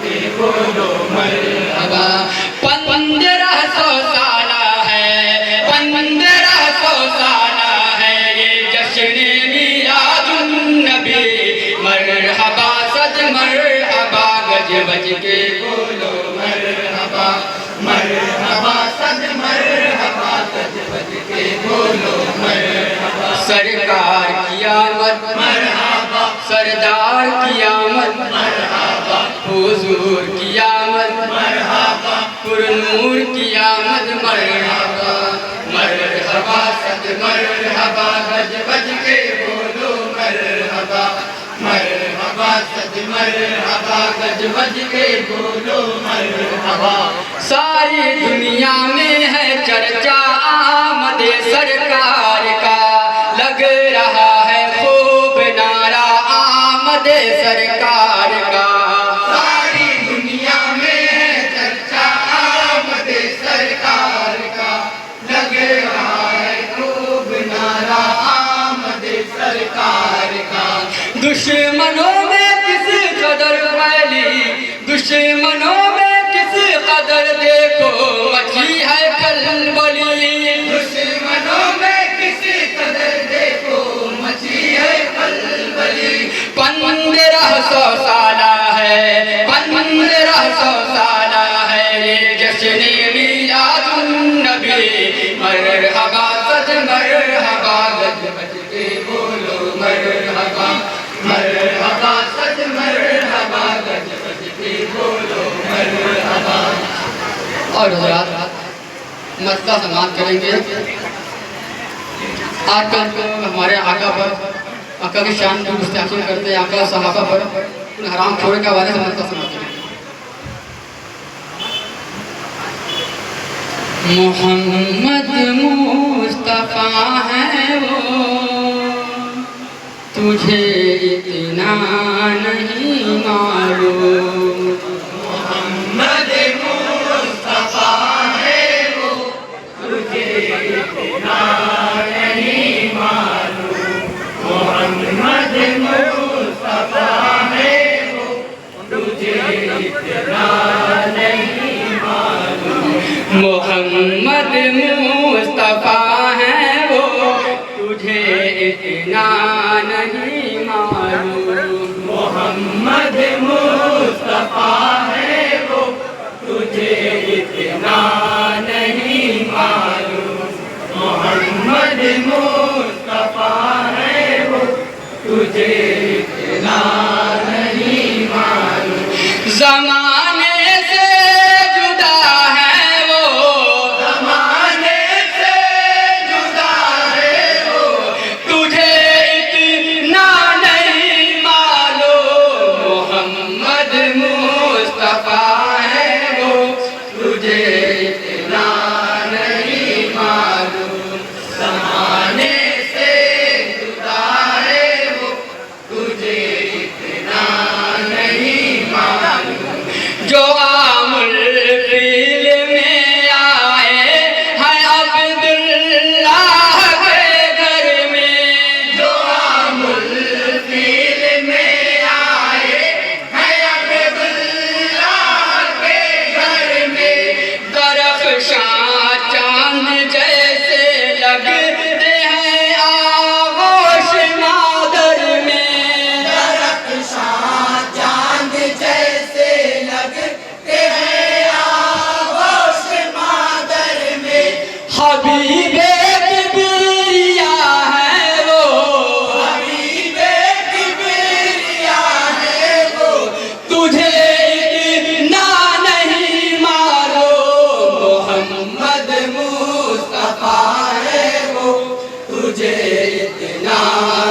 के बोलो मरहबा। 1500 साला है, 1500 साला है ये जश्न मिलादुन नबी। मरहबा सद मरहबा गज बज के बोलो मरहबा। मरहबा सद मरहबा गज बज के बोलो मरहबा। सरकार की आमद मरहबा, सरदार की आमद मरहबा, हुजूर की आमद मरहबा, पुरनूर की आमद मरहबा। मरहबा सद मरहबा गज बज के बोलो मरहबा। मरहबा सद मरहबा गज बज के बोलो मरहबा। सारी दुनिया में है चर्चा आमद सरकार का, लग रहा है खूब नारा आमद सरकार का। सारी दुनिया में है चर्चा आमद सरकार का, लग रहा है खूब नारा आमद सरकार का। दुश्मनों में किस कदर फैली, दुश्मनों में किस कदर देखो मची है खलबली। दुश्मनों में किस कदर देखो मची है खलबली। 1500 साला है, 1500 साला है ये जश्न मिलादुन नबी। मरहबा सद मरहबा गज बज के बोलो मरहबा। मरहबा सद मरहबा गज बज के बोलो मरहबा। और हज़रात मस्ता सम्मान करेंगे आजकल को हमारे आका पर, आका की शान को मुस्ताकिम करते हैं, आका सहाबा पर उन हराम खोर के हवाले से मस्ता सम्मान करेंगे। मोहम्मद मुस्तफ़ा है वो, तुझे इतना नहीं मालूम। मोहम्मद मुस्तफ़ा है वो, तुझे इतना नहीं मालूम। मोहम्मद मुस्तफ़ा है वो, तुझे इतना नहीं मालूम। मोहम्मद मुस्तफ़ा है वो, तुझे इतना नहीं मालूम। मोहम्मद मुस्तफ़ा है वो, तुझे इतना नहीं मालूम। मोहम्मद मुस्तफ़ा है वो, तुझे इतना नहीं मालूम। ज़माने से जुदा है वो, ज़माने से जुदा है वो, तुझे इतना नहीं मालूम। मोहम्मद मुस्तफ़ा है वो, तुझे इतना नहीं मालूम। ज़माने से जुदा है वो, तुझे इतना नहीं मालूम। जो आमुल फील में आए हैं अब्दुल्लाह के घर में, जो आमुल फील में आए हैं अब्दुल्लाह के घर में। दरख्शां चांद जैसे लगते हैं आगोश मादर में। दरख्शां चांद जैसे लगते हैं आगोश मादर में। हबीबे किबरिया है वो, हबीबे किबरिया है वो, तुझे इतना नहीं मालूम। मोहम्मद मुस्तफ़ा है वो, तुझे इतना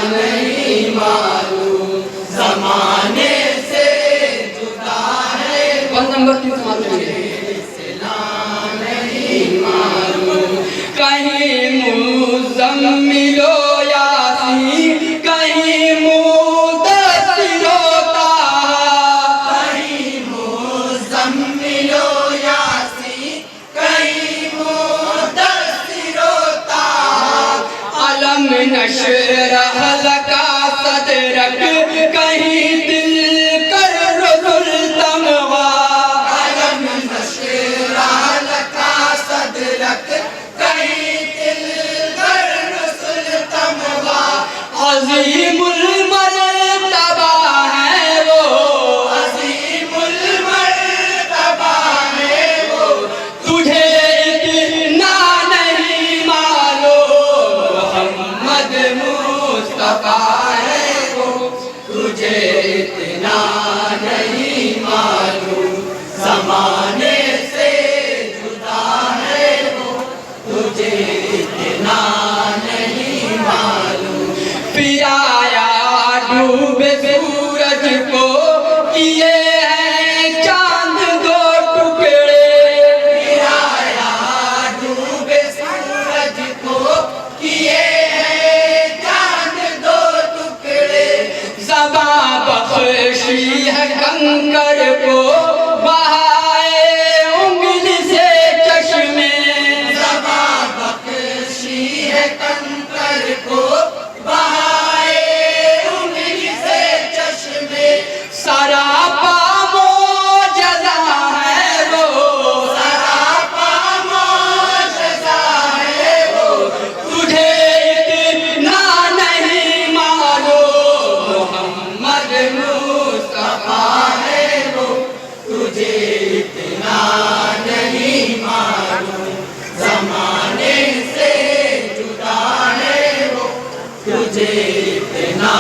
नहीं मालूम। ज़माने से जुदा है वो, नंबर 3 समाप्त करेंगे। इतना नहीं मालूम। कहीं मुज़म्मिलो यासीन, कहीं मुद्दस्सिरो ताहा, कहीं मुज़म्मिलो यासीन, कहीं मुद्दस्सिरो ताहा। अलम नशरह लका सदरक, कहीं दिल कर रुस्तम अज़ीमुल मर्तबा है वो, अज़ीमुल मर्तबा है वो, तुझे इतना नहीं मालूम मोहम्मद मुस्तफा है वो, तुझे इतना नहीं मालूम, ज़माने से जुदा है वो, तुझे इतना नहीं मालूम। फिर आया डूबे सूरज को किए हैं चांद दो टुकड़े, फिर आया डूबे सूरज को किए हैं चांद दो टुकड़े, ज़बां बख्शी है कंकर को बहाए उंगली से चश्मे, ज़बां बख्शी है कंकर को बहाए उंगली से चश्मे, सरापा मोजज़ा है वो, सरापा मौजज़ा है वो, तुझे इतना नहीं मालूम मोहम्मद मुस्तफा है वो, तुझे इतना नहीं मालूम, ज़माने से जुदा है वो, तुझे इतना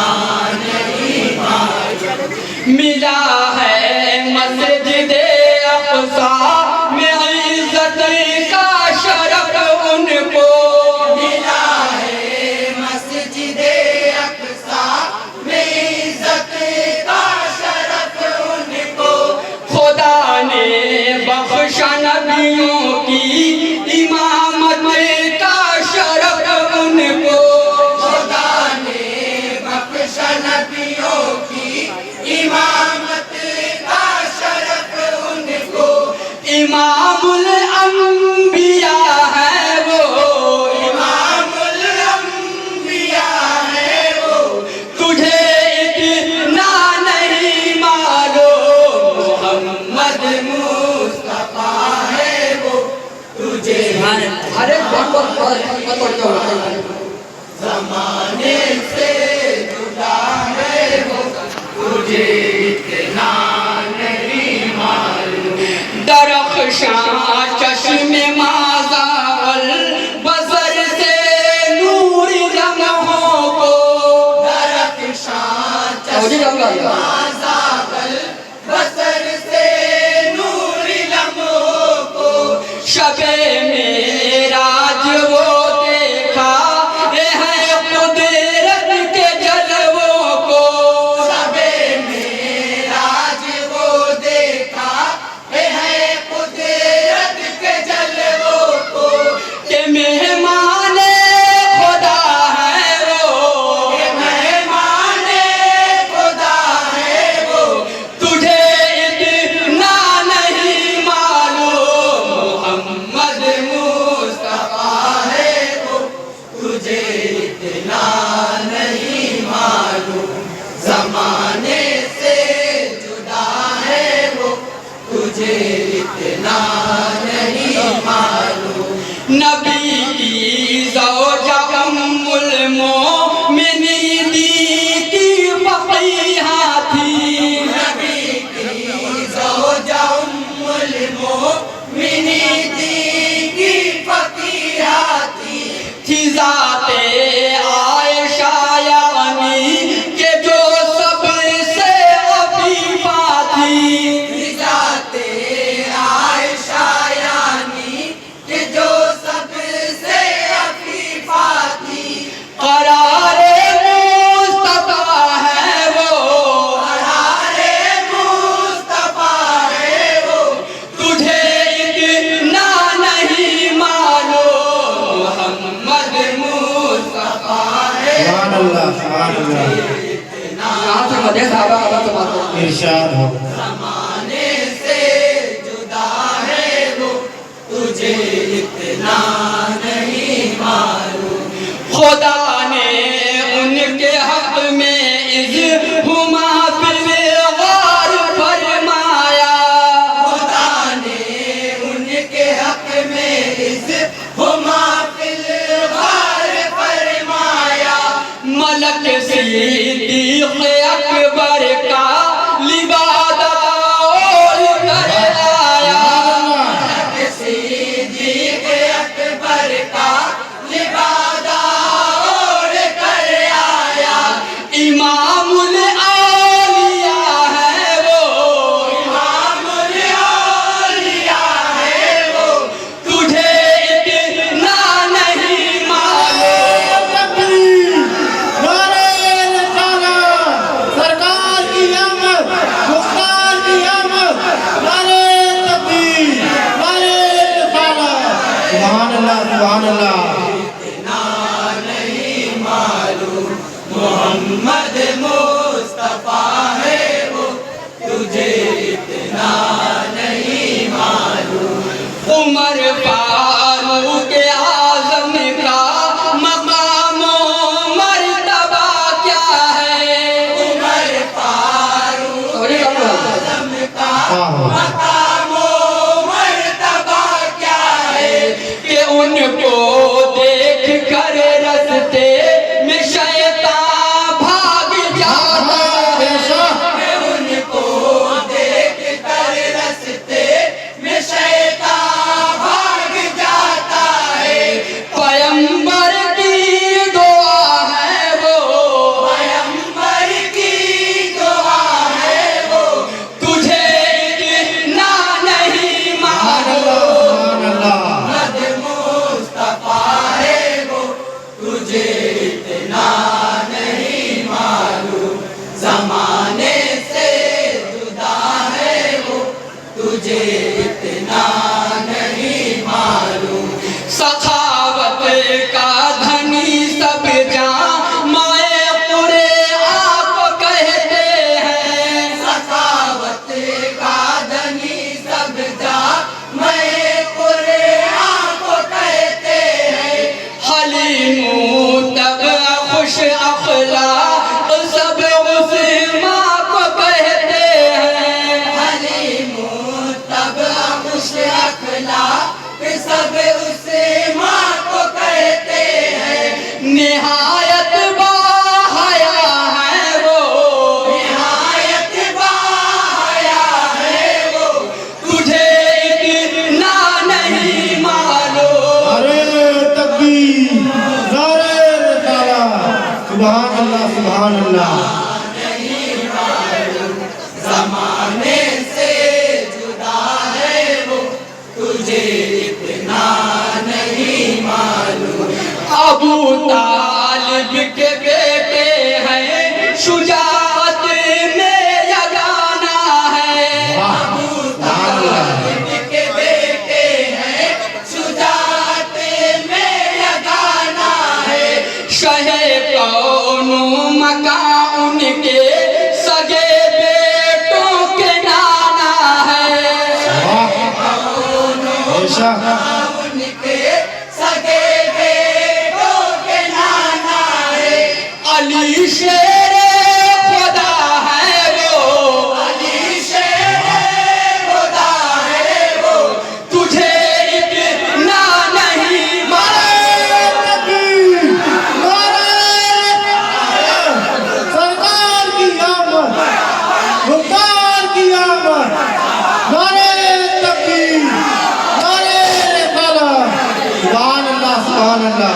नहीं मालूम। मिला है मस्जिद अक़सा में इज़्ज़त का शरफ उनको, मिला है मस्जिदे अक़सा में इज़्ज़त का शरफ उनको, खुदा ने बख्शा नबियों की इमामत का शरफ उनको, खुदा ने बख्शा नबियों की इमामत का शरफ उनको, इमामुल अंबिया है वो, इमामुल अंबिया है वो, तुझे इतना नहीं मालूम मोहम्मद मुस्तफा है वो, तुझे अरे ज़माने से जुदा है वो, तुझे इतना नहीं मालूम। दरख्शां चश्मे माज़ाल बसर से नूर लम्हों को, दरख्शां चश्मे माज़ागल बसर से नूर लम्हों को, शबे मेराज वो देखा है कुदरत के जलवों को, सबे मेराज वो देखा है कुदरत के जलवों को, कि मेहमाने खुदा है वो, ये मेहमाने खुदा है वो, तुझे इतना नहीं मालूम मोहम्मद मुस्तफा है वो, तुझे इतना नहीं मालूम, ज़माने से जुदा है वो, तुझे इतना नहीं मालूम। नबी की ज़ौजा उम्मुल मोमिनीन की फ़क़ीहा थी, नबी की ज़ौजा उम्मुल मोमिनीन की फ़क़ीहा थी ज़ाते आयशा यानी के जो सबसे अफ़ीफ़ा थी, जाते आयशा यानी कि जो सबसे अफीफा थी, करारे मुस्तफ़ा है वो, करारे मुस्तफा है वो, तुझे इतना नहीं मालूम मोहम्मद मुस्तफा है सुभान अल्लाह, सुभान अल्लाह। यहाँ से मध्य साहबा आवा तो बात हो। इरशाद हो। ज़माने से जुदा है वो, तुझे इतना नहीं मालूम। खुदा ने उनके हक में इज़ हुमा फिल गार फरमाया, खुदा ने उनके हक में इस हुमा फिल गार फरमाया, मलक से सिद्दीक़ अकबर का लिबादा ओढ़ कर आया, सिद्दीक़ अकबर का लिबादा ओढ़ कर आया। इमामुल औलिया है वो, इमामुल औलिया है वो, तुझे इतना नहीं मालूम। सरकार की आमद, मुख्तार की आमद, नारे तकबीर, नारे रिसालत। सुभान अल्लाह, सुभान अल्लाह। मोहम्मद मुस्तफा है वो, तुझे इतना नहीं मालूम। उमर फारूक आज़म का मकाम मर्तबा क्या है, उमर फारूक आज़म का मकाम मर्तबा क्या है, कि उनको देख कर रस्ते में शैतान भाग जाता है, उनको देख कर रस्ते में शैतान भाग जाता है। पैगंबर की दुआ है वो, पैगंबर की दुआ है वो, तुझे इतना नहीं मालूम। सुभान अल्लाह। मोहम्मद मुस्तफा है वो, तुझे इतना नहीं मालूम। ज़माने से जुदा है वो, तुझे इतना नहीं मालूम। सखावत का धनी सब जान माए पूरे आप कहते हैं, सखावत का धनी सब जान मैं पूरे आप कहते हैं। हलीमू तब खुश अखलाक सब उस माँ को कहते हैं, हलीमू तब खुश अखलाक सब उस माँ को कहते हैं। निहायत बाहया है वो, निहायत बाहया है वो, तुझे इतना नहीं मालूम। नारे तकबीर, नारे रिसालत। सुभान अल्लाह, सुभान अल्लाह। ज़माने से जुदा है वो, तुझे इतना नहीं मालूम। अबू तालिब के बेटे हैं, शुजाअत में यगाना है, अबू तालिब के बेटे हैं, शुजाअत में यगाना है। शहे कौनो मका उनके सगे बेटों के नाना है, बेशक उनके सगे बेटों के नाना है। अली शेरे खुदा है वो, अली शेरे खुदा है वो, तुझे इतना नहीं मालूम। तकबीर, नारे सरकार की आमद, मुख्तार की आमद, नारे तकबीर, नारे रिसालत। सुभान अल्लाह, सुभान अल्लाह।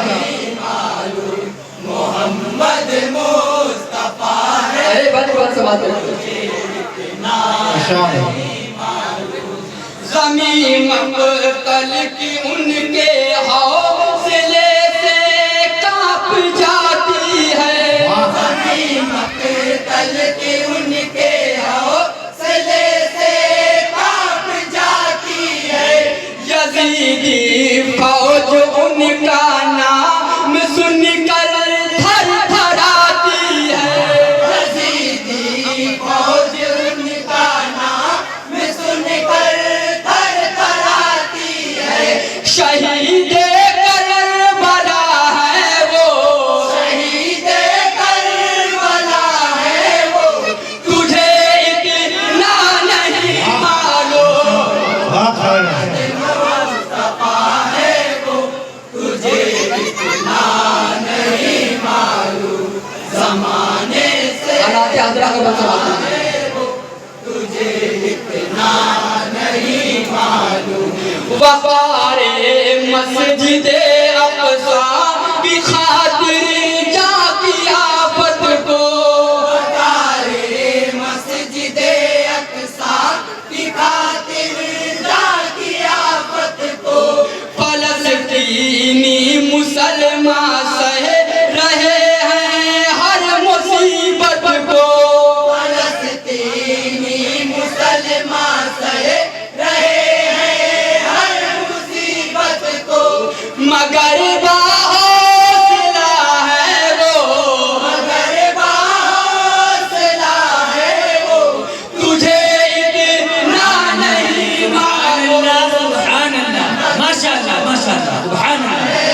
मोहम्मद मुस्तफा है, अरे बच से बात करो। माशाअल्लाह। ज़मीन मक़तल की उनके हौसले से काँप जाती है, ज़मीन मक़तल की उनके हौसले से काँप जाती है। यज़ीदी फौज उनका नाम सुनकर थर थराती है, यज़ीदी फौज उनका नाम सुनकर थर थराती है। शहीद करबला है वो, शहीद करबला है वो, तुझे इतना नहीं मालूम। बात है। मुस्तफा है वो, तुझे इतना नहीं मालूम। ज़माने बन समाते हैं। वफारे मस्जिदे अक़सा की खातिर जा की आफत को, वफारे मस्जिदे अक़सा की खातिर जा की आफत को, फ़लस्तीनी मुसलमान सह रहे हैं हर मुसीबत को, फ़लस्तीनी मुसलमान सह मगर बाहौसला है वो, मगर बाहौसला है वो, तुझे इतना नहीं मालूम। सुभान अल्लाह, माशाअल्लाह माशाअल्लाह, सुभान अल्लाह।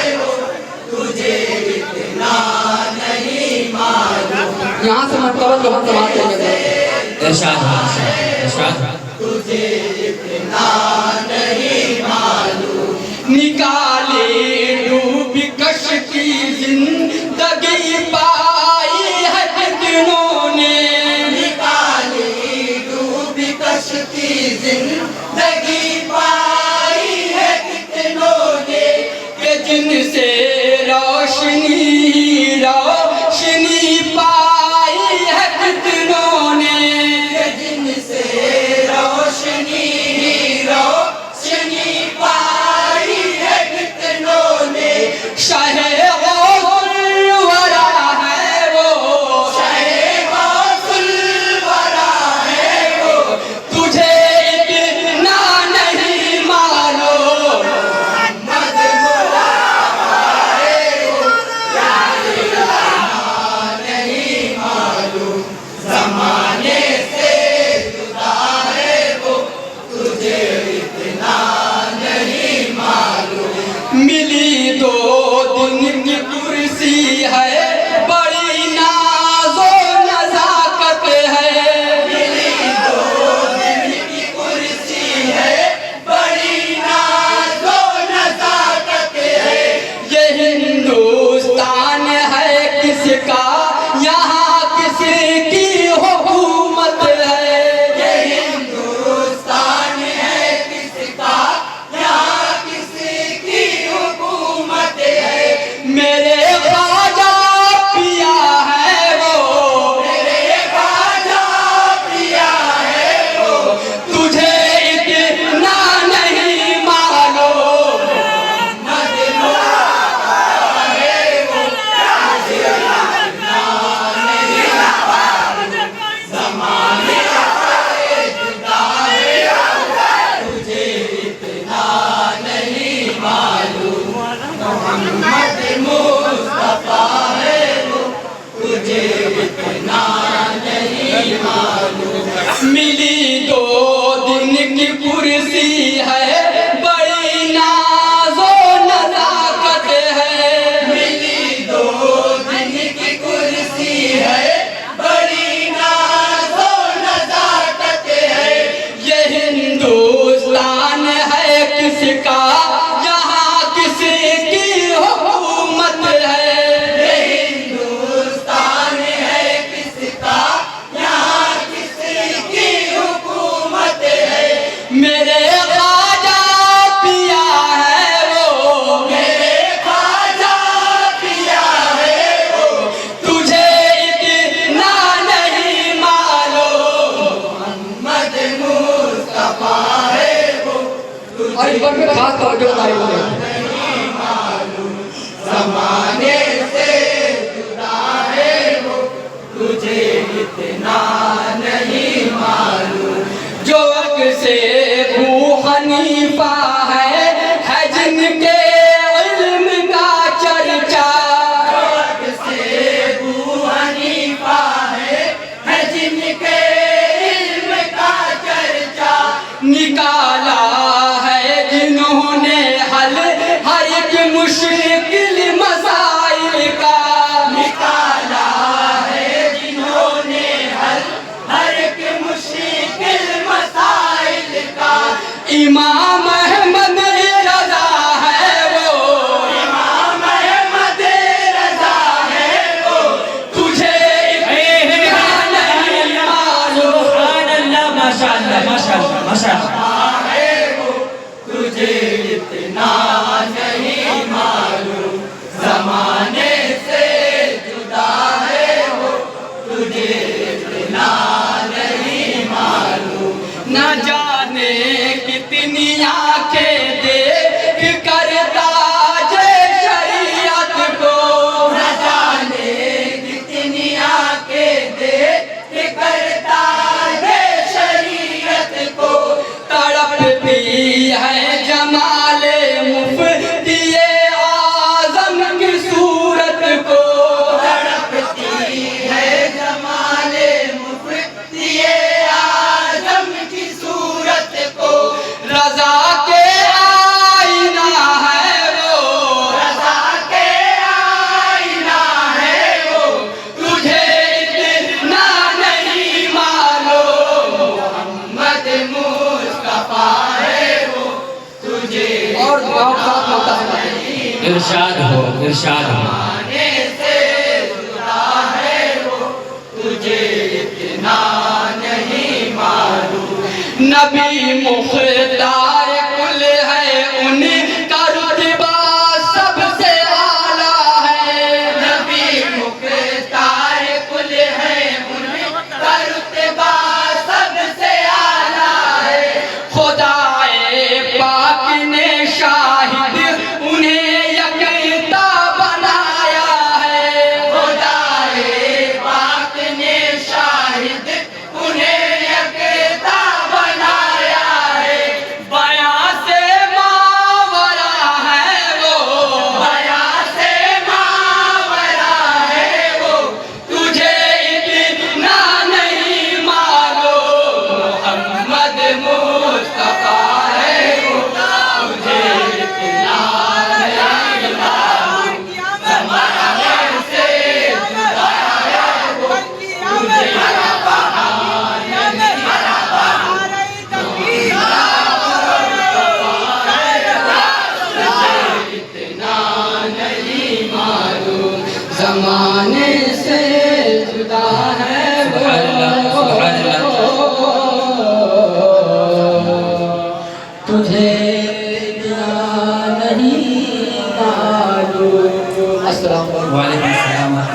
तुझे इतना नहीं मालूम। यहाँ से मर्तबा जो हम समाते हैं। इरशाद इरशाद। तुझे इतना नहीं मालूम। निकाले डूब कश्ती जिंदगी पाई है कितनों ने, निकाले डूब कश्ती जिंदगी पाई है कितनों ने, कि जिनसे रोशनी रोशनी पाई है कितनों ने, कि जिनसे रोशनी रोशनी पाई है कितनों ने। शाहे गौसुल वरा है वो, शाहे गौसुल वरा है वो, तुझे इतना नहीं मालूम। मोहम्मद मुस्तफा है वो, नहीं मालूम। ज़माने से जुदा है वो, तुझे इतना नहीं मालूम। मिली 2 दिन की कुर्सी है, बड़ी नाज़ो नज़ाकत है, मिली 2 दिन की कुर्सी है, बड़ी नाज़ो नज़ाकत है। ये हिंदुस्तान है किसका, यहाँ किसकी हुकूमत है, ये हिंदुस्तान है किसका, यहाँ किसकी हुकूमत है। मेरे ख्वाजा पिया है वो, मेरे ख्वाजा पिया है वो, तुझे इतना नहीं मालूम। मोहम्मद मुस्तफा है वो, तुझे इतना नहीं मालूम। ज़माने से जुदा है वो, तुझे इतना नहीं मालूम। मोहम्मद मुस्तफा है वो, तुझे इतना नहीं मालूम। मिली 2 दिन की कुर्सी है, बड़ी नाज़ो नज़ाकत है, मिली 2 दिन की कुर्सी है, बड़ी नाज़ो नज़ाकत है। ये हिंदुस्तान है किसका, यहाँ किसकी हुकूमत है, ये हिंदुस्तान है किसका, यहाँ किसकी हुकूमत है। मेरे ख्वाजा इरशाद हो, इरशाद हो। जमाने से जुदा है वो, तुझे इतना नहीं मालूम। नबी मुख्तार कुल है, उनका रुतबा सबसे आला है। नबी मुख्तार कुल है, उनका रुतबा सबसे आला है। खुदाए पाक ने शाहिद उन्हें यकता बनाया है। खुदाए पाक ने शाहिद उन्हें यकता बनाया है। बयां से मावरा है वो, बयां से मावरा है वो, तुझे इतना नहीं मालूम। मोहम्मद मुस्तफा है वो, तुझे इतना नहीं मालूम। ज़माने से जुदा है वो, तुझे इतना नहीं मालूम। जमाने से जुदा है वो, सुभान अल्लाह, तुझे इतना नहीं मालूम। अस्सलाम वालेकुम। वालेकुम सलाम।